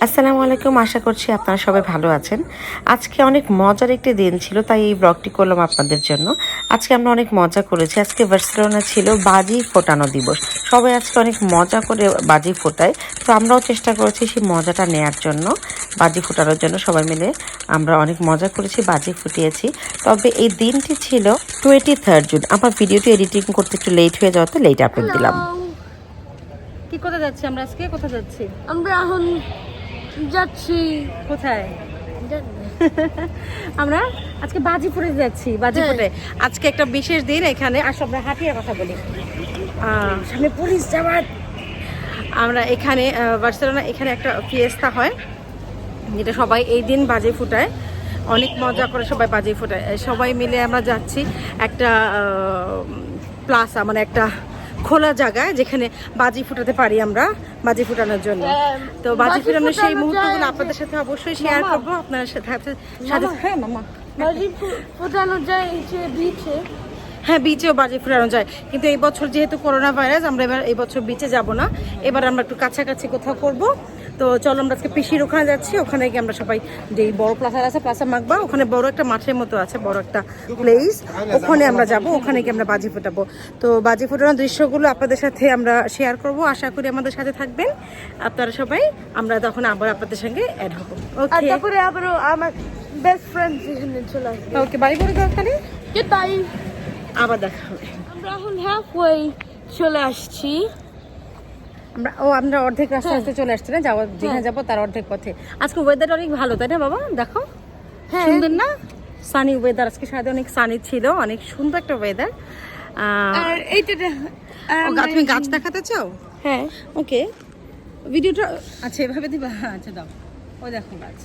আসসালামু আলাইকুম, আশা করছি আপনারা সবাই ভালো আছেন। আজকে অনেক মজার একটি দিন ছিল, তাই এই ব্লগটি করলাম আপনাদের জন্য। আজকে আমরা অনেক মজা করেছি। আজকে বার্সেলোনা ছিল বাজি ফোটানো দিবস। সবাই আজকে অনেক মজা করে বাজি ফোটায়, তো আমরাও চেষ্টা করেছি সেই মজাটা নেয়ার জন্য। বাজি ফোটানোর জন্য সবাই মিলে আমরা অনেক মজা করেছি, বাজি ফুটিয়েছি। তবে এই দিনটি ছিল 23 জুন। আমার ভিডিওটি এডিটিং করতে একটু লেট হয়ে যাওয়াতে লেট আপলোড দিলাম। কি কোথায় যাচ্ছি আমরা আজকে? কোথায় যাচ্ছি আমরা এখন যাচ্ছি কোথায়? আমরা আজকে বাজি ফুটে যাচ্ছি। বাজি ফুটে আজকে একটা বিশেষ দিন। এখানে আসো আমরা হাঁটিয়ে কথা বলি। সামনে পুলিশ যাওয়ার। আমরা এখানে বার্সেলোনা এখানে একটা ফিয়েস্তা হয়, যেটা সবাই এই দিন বাজি ফুটায়। অনেক মজা করে সবাই বাজি ফুটায়। সবাই মিলে আমরা যাচ্ছি একটা প্লাসা, মানে একটা খোলা জায়গায় যেখানে বাজি ফুটাতে পারি আমরা, বাজি ফুটানোর জন্য। তো বাজি ফুটানোর সেই মুহূর্তগুলো আপনাদের সাথে অবশ্যই শেয়ার করবো আপনার সাথে। হ্যাঁ মামা, বাজি ফোটানো যায় বিচে। হ্যাঁ, বিচেও বাজি ফুটানো যায়, কিন্তু এই বছর যেহেতু করোনা ভাইরাস আমরা এবার এই বছর বিচে যাব না। এবার আমরা একটু কাছাকাছি কোথাও করব। তো চলো আমরা আজকে পিসির ওখানে যাচ্ছি। ওখানে গিয়ে আমরা সবাই, যে বড় প্লাজা আছে প্লাজা মাগবা, ওখানে বড় একটা মাঠের মতো আছে, বড় একটা প্লেস, ওখানে আমরা যাব। ওখানে গিয়ে আমরা বাজি ফোটাবো। তো বাজি ফোটানোর দৃশ্যগুলো আপনাদের সাথে আমরা শেয়ার করব। আশা করি আমাদের সাথে থাকবেন আপনারা সবাই। আমরা তখন আবার আপনাদের সঙ্গে অ্যাড হবো। আর তারপরে আবার আমার বেস্ট ফ্রেন্ড এখানে চলে আসবে। ওকে, বাড়ি করে দরকারি বাই, আবার দেখা হবে। আমরা এখন হাফওয়ে চলে আসছি। আমরা অর্ধেক রাস্তা আসতে চলে আসছি না, যাওয়া যেখানে যাবো তার অর্ধেক পথে। আজকে ওয়েদারটা অনেক ভালো, তাই না বাবা? দেখো সুন্দর না, সানি ওয়েদার। আজকে সারাদিন অনেক সানি ছিল, অনেক সুন্দর একটা ওয়েদার। আর এইটা তুমি গাছ দেখাতে চাও? হ্যাঁ, ওকে, ভিডিওটা আচ্ছা এভাবে দিবা। আচ্ছা দাও, ওই দেখো গাছ।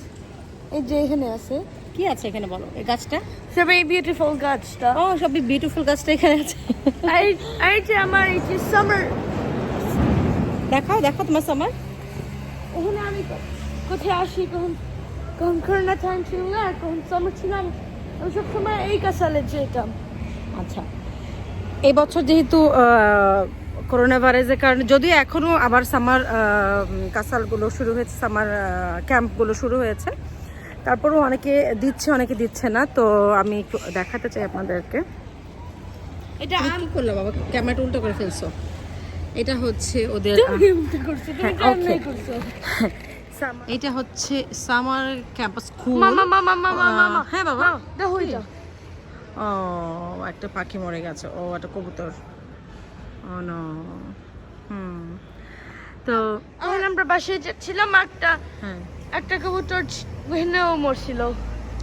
এই যে এখানে আছে। কি আছে এখানে বলো? এই গাছটা সবই বিউটিফুল গাছটা। ও, সবই বিউটিফুল গাছটা এখানে আছে। এই যে আমার এই যে সামার। দেখাও দেখো তোমার সামার। ওখানে আমি কোথায় আসি, কখন কখন করোনা টাইম ছিল না, কখন সামার ছিলাম, আমি সবসময় এই কাছালে যেতাম। আচ্ছা, এই বছর যেহেতু করোনা ভাইরাসের কারণে, যদিও এখনও আবার সামার কাসালগুলো শুরু হয়েছে, সামার ক্যাম্পগুলো শুরু হয়েছে, তারপরেও অনেকে দিচ্ছে অনেকে দিচ্ছে না। তো আমি একটু দেখাতে চাই আপনাদেরকে। এটা কি করলো বাবা? ক্যামেরাটা উল্টো করে ফেলছো। এটা হচ্ছে ওদের এটা হচ্ছে সামার ক্যাম্পাস স্কুল। হ্যাঁ বাবা, দেখো এটা। ও, একটা পাখি মরে গেছে। ও, একটা কবুতর। ও নো। তো এখন আমরা বাসায় যাচ্ছিলাম, একটা কবুতর ওখানেও মরছিল।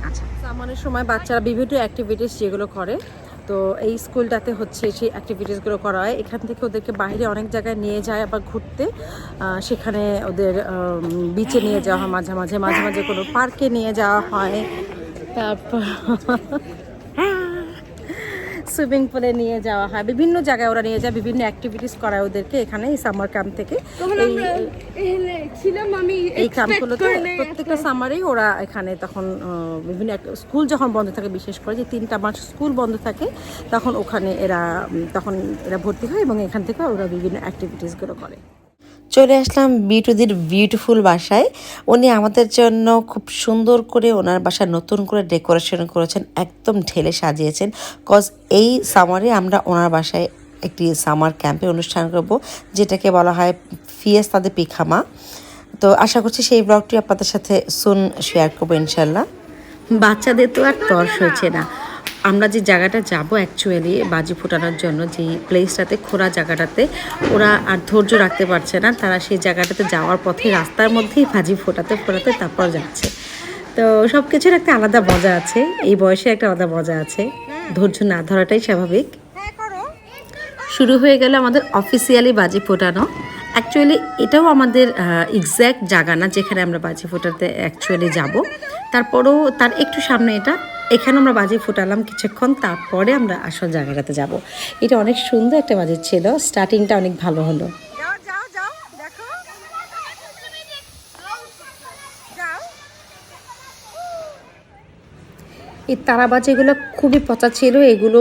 আচ্ছা, সামারের সময় বাচ্চারা বিভিন্ন অ্যাক্টিভিটিস যেগুলো করে, তো এই স্কুলটাতে হচ্ছে সেই অ্যাক্টিভিটিসগুলো করা হয়। এখান থেকে ওদেরকে বাইরে অনেক জায়গায় নিয়ে যায় আবার ঘুরতে। সেখানে ওদের বিচে নিয়ে যাওয়া হয়, মাঝে মাঝে মাঝে মাঝে কোনো পার্কে নিয়ে যাওয়া হয়, তারপর সুইমিং পুলে নিয়ে যাওয়া হয়, বিভিন্ন জায়গায় ওরা নিয়ে যায়, বিভিন্ন অ্যাক্টিভিটিস করায় ওদেরকে এখানে এই সামার ক্যাম্প থেকে। এই ক্যাম্পগুলোতে প্রত্যেকটা সামারেই ওরা এখানে তখন বিভিন্ন স্কুল যখন বন্ধ থাকে, বিশেষ করে যে 3টা মাস স্কুল বন্ধ থাকে, তখন ওখানে এরা ভর্তি হয় এবং এখান থেকে ওরা বিভিন্ন অ্যাক্টিভিটিসগুলো করে। চলে আসলাম বিটুদির বিউটিফুল বাসায়। উনি আমাদের জন্য খুব সুন্দর করে ওনার বাসা নতুন করে ডেকোরেশন করেছেন, একদম ঢেলে সাজিয়েছেন। কজ এই সামারে আমরা ওনার বাসায় একটি সামার ক্যাম্পে অনুষ্ঠান করব, যেটাকে বলা হয় ফিয়েস্তা দে পিখামা। তো আশা করছি সেই ব্লগটি আপনাদের সাথে সুন শেয়ার করবো ইনশাল্লাহ। বাচ্চাদের তো আর তর্স হয়েছে না। আমরা যে জায়গাটা যাব অ্যাকচুয়ালি বাজি ফোটানোর জন্য, যেই প্লেসটাতে, খোলা জায়গাটাতে, ওরা আর ধৈর্য রাখতে পারছে না। তারা সেই জায়গাটাতে যাওয়ার পথে রাস্তার মধ্যেই বাজি ফোটাতে ফোটাতে তারপর যাচ্ছে। তো সব কিছুর একটা আলাদা মজা আছে, এই বয়সে একটা আলাদা মজা আছে। ধৈর্য না ধরাটাই স্বাভাবিক। শুরু হয়ে গেল আমাদের অফিসিয়ালি বাজি ফোটানো। অ্যাকচুয়ালি এটাও আমাদের এক্স্যাক্ট জায়গা না যেখানে আমরা বাজি ফোটাতে অ্যাকচুয়ালি যাব। তারপরেও তার একটু সামনে এখানে আমরা বাজি ফোটালাম কিছুক্ষণ, তারপরে আমরা আসল জায়গাটাতে যাব। এটা অনেক সুন্দর একটা বাজি ছিল, স্টার্টিংটা অনেক ভালো হলো। এই তারাবাজিগুলো খুবই পচা ছিল, এগুলো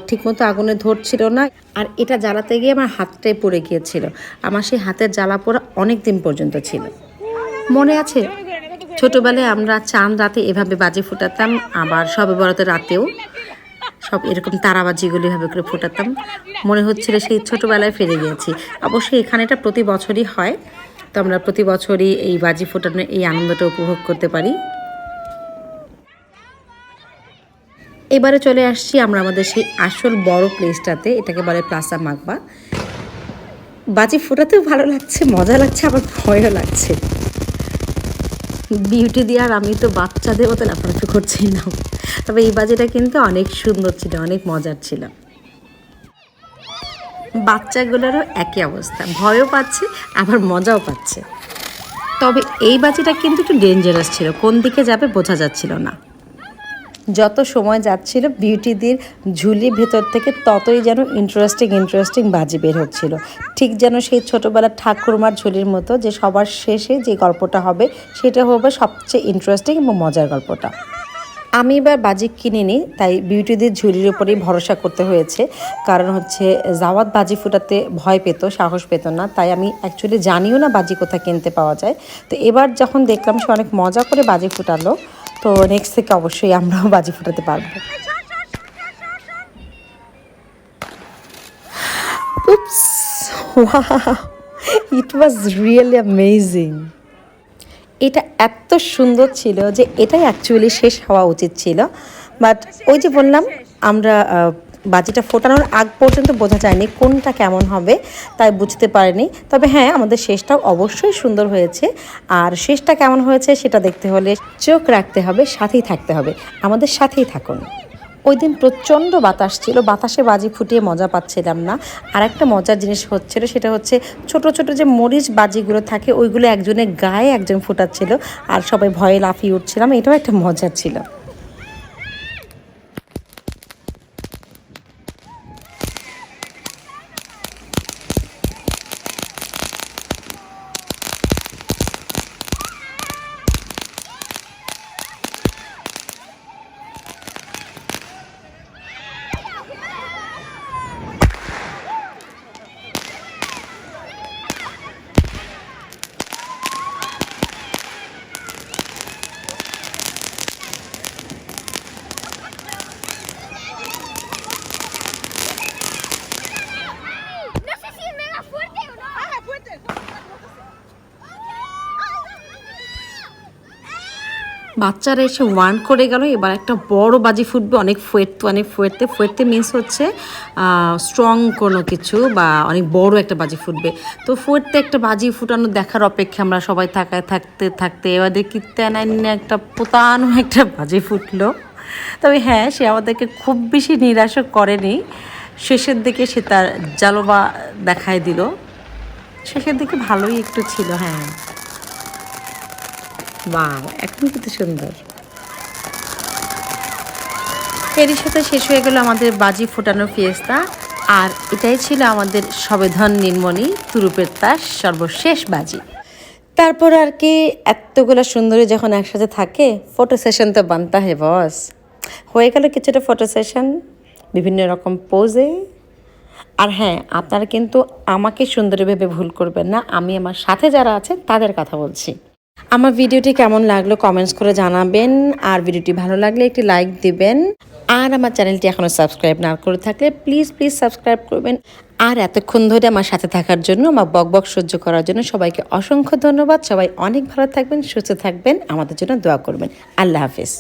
ঠিকমতো আগুনে ধরছিল না। আর এটা জ্বালাতে গিয়ে আমার হাতটাই পড়ে গিয়েছিল। আমার সেই হাতের জ্বালা পোড়া অনেক দিন পর্যন্ত ছিল। মনে আছে ছোটবেলায় আমরা চাঁদ রাতে এভাবে বাজি ফুটাতাম, আবার সবে বরাতের রাতেও সব এরকম তারাবাজিগুলো এভাবে করে ফোটাতাম। মনে হচ্ছিল সেই ছোটোবেলায় ফিরে গিয়েছি। অবশ্যই এখানে এটা প্রতি বছরই হয়, তো আমরা প্রতি বছরই এই বাজি ফোটানোর এই আনন্দটা উপভোগ করতে পারি। এবারে চলে আসছি আমরা আমাদের সেই আসল বড় প্লেসটাতে, এটাকে বলে প্লাসা মাকবা। বাজি ফোটাতেও ভালো লাগছে, মজা লাগছে, আবার ভয়ও লাগছে। বিউটি দিয়ে আর আমি তো বাচ্চাদের মতো লাফালাফি করছিলাম, তবে এই বাজিটা কিন্তু অনেক সুন্দর ছিল, অনেক মজার ছিল। বাচ্চাগুলোরও একই অবস্থা, ভয়ও পাচ্ছে আবার মজাও পাচ্ছে। তবে এই বাজিটা কিন্তু একটু ডেঞ্জারাস ছিল, কোন দিকে যাবে বোঝা যাচ্ছিল না। যত সময় যাচ্ছিল বিউটিদের ঝুলির ভেতর থেকে ততই যেন ইন্টারেস্টিং বাজি বের হচ্ছিল। ঠিক যেন সেই ছোটোবেলার ঠাকুরমার ঝুলির মতো, যে সবার শেষে যে গল্পটা হবে সেটা হবে সবচেয়ে ইন্টারেস্টিং এবং মজার গল্পটা। আমি এবার বাজি কিনিনি, তাই বিউটিদের ঝুলির উপরেই ভরসা করতে হয়েছে। কারণ হচ্ছে জাওয়াত বাজি ফুটাতে ভয় পেত, সাহস পেত না, তাই আমি অ্যাকচুয়ালি জানিও না বাজি কোথায় কিনতে পাওয়া যায়। তো এবার যখন দেখলাম সে অনেক মজা করে বাজি ফুটালো, তো নেক্সট থেকে অবশ্যই আমরাও বাজি ফুটাতে পারবো। Oops! Wow! It was really amazing! এটা এত সুন্দর ছিল যে এটাই অ্যাকচুয়ালি শেষ হওয়া উচিত ছিল, বাট ওই যে বললাম আমরা বাজিটা ফোটানোর আগ পর্যন্ত বোঝা যায়নি কোনটা কেমন হবে, তাই বুঝতে পারিনি। তবে হ্যাঁ, আমাদের শেষটাও অবশ্যই সুন্দর হয়েছে, আর শেষটা কেমন হয়েছে সেটা দেখতে হলে চোখ রাখতে হবে, সাথেই থাকতে হবে, আমাদের সাথেই থাকুন। ওই দিন প্রচণ্ড বাতাস ছিল, বাতাসে বাজি ফুটিয়ে মজা পাচ্ছিলাম না। আর একটা মজার জিনিস হচ্ছিল, সেটা হচ্ছে ছোট ছোট যে মরিচ বাজিগুলো থাকে ওইগুলো একজনের গায়ে একজন ফুটাচ্ছিল, আর সবাই ভয়ে লাফিয়ে উঠছিলাম, এটাও একটা মজার ছিল। বাচ্চারা এসে ওয়ার্ন করে গেল, এবার একটা বড় বাজি ফুটবে, অনেক ফুয়েতে মিন্স হচ্ছে স্ট্রং কোনো কিছু বা অনেক বড় একটা বাজি ফুটবে। তো ফুয়েতে একটা বাজি ফুটানো দেখার অপেক্ষা আমরা সবাই থাকতে এবার দেখি তেনান্য একটা পোতানো একটা বাজি ফুটলো। তবে হ্যাঁ, সে আমাদেরকে খুব বেশি নিরাশও করেনি, শেষের দিকে সে তার জালবা দেখায় দিল, শেষের দিকে ভালোই একটু ছিল। হ্যাঁ, বাহ, এখন কত সুন্দর। এরই সাথে শেষ হয়ে গেল আমাদের বাজি ফোটানোর ফিয়েস্তা, আর এটাই ছিল আমাদের সবেধন নীলমণি তুরুপের তাস সর্বশেষ বাজি। তারপর আর কি, এতগুলো সুন্দরী যখন একসাথে থাকে, ফটো সেশন তো বানতা হে বস। হয়ে গেল কিছুটা ফটো সেশন বিভিন্ন রকম পোজে। আর হ্যাঁ, আপনারা কিন্তু আমাকে সুন্দরী ভেবে ভুল করবেন না, আমি আমার সাথে যারা আছে তাদের কথা বলছি। আমার ভিডিওটি কেমন লাগলো কমেন্টস করে জানাবেন, আর ভিডিওটি ভালো লাগলে একটি লাইক দিবেন, আর আমার চ্যানেলটি এখনও সাবস্ক্রাইব না করে থাকলে প্লিজ সাবস্ক্রাইব করবেন। আর এতক্ষণ ধরে আমার সাথে থাকার জন্য, আমার বক সহ্য করার জন্য সবাইকে অসংখ্য ধন্যবাদ। সবাই অনেক ভালো থাকবেন, সুস্থ থাকবেন, আমাদের জন্য দোয়া করবেন। আল্লাহ হাফিজ।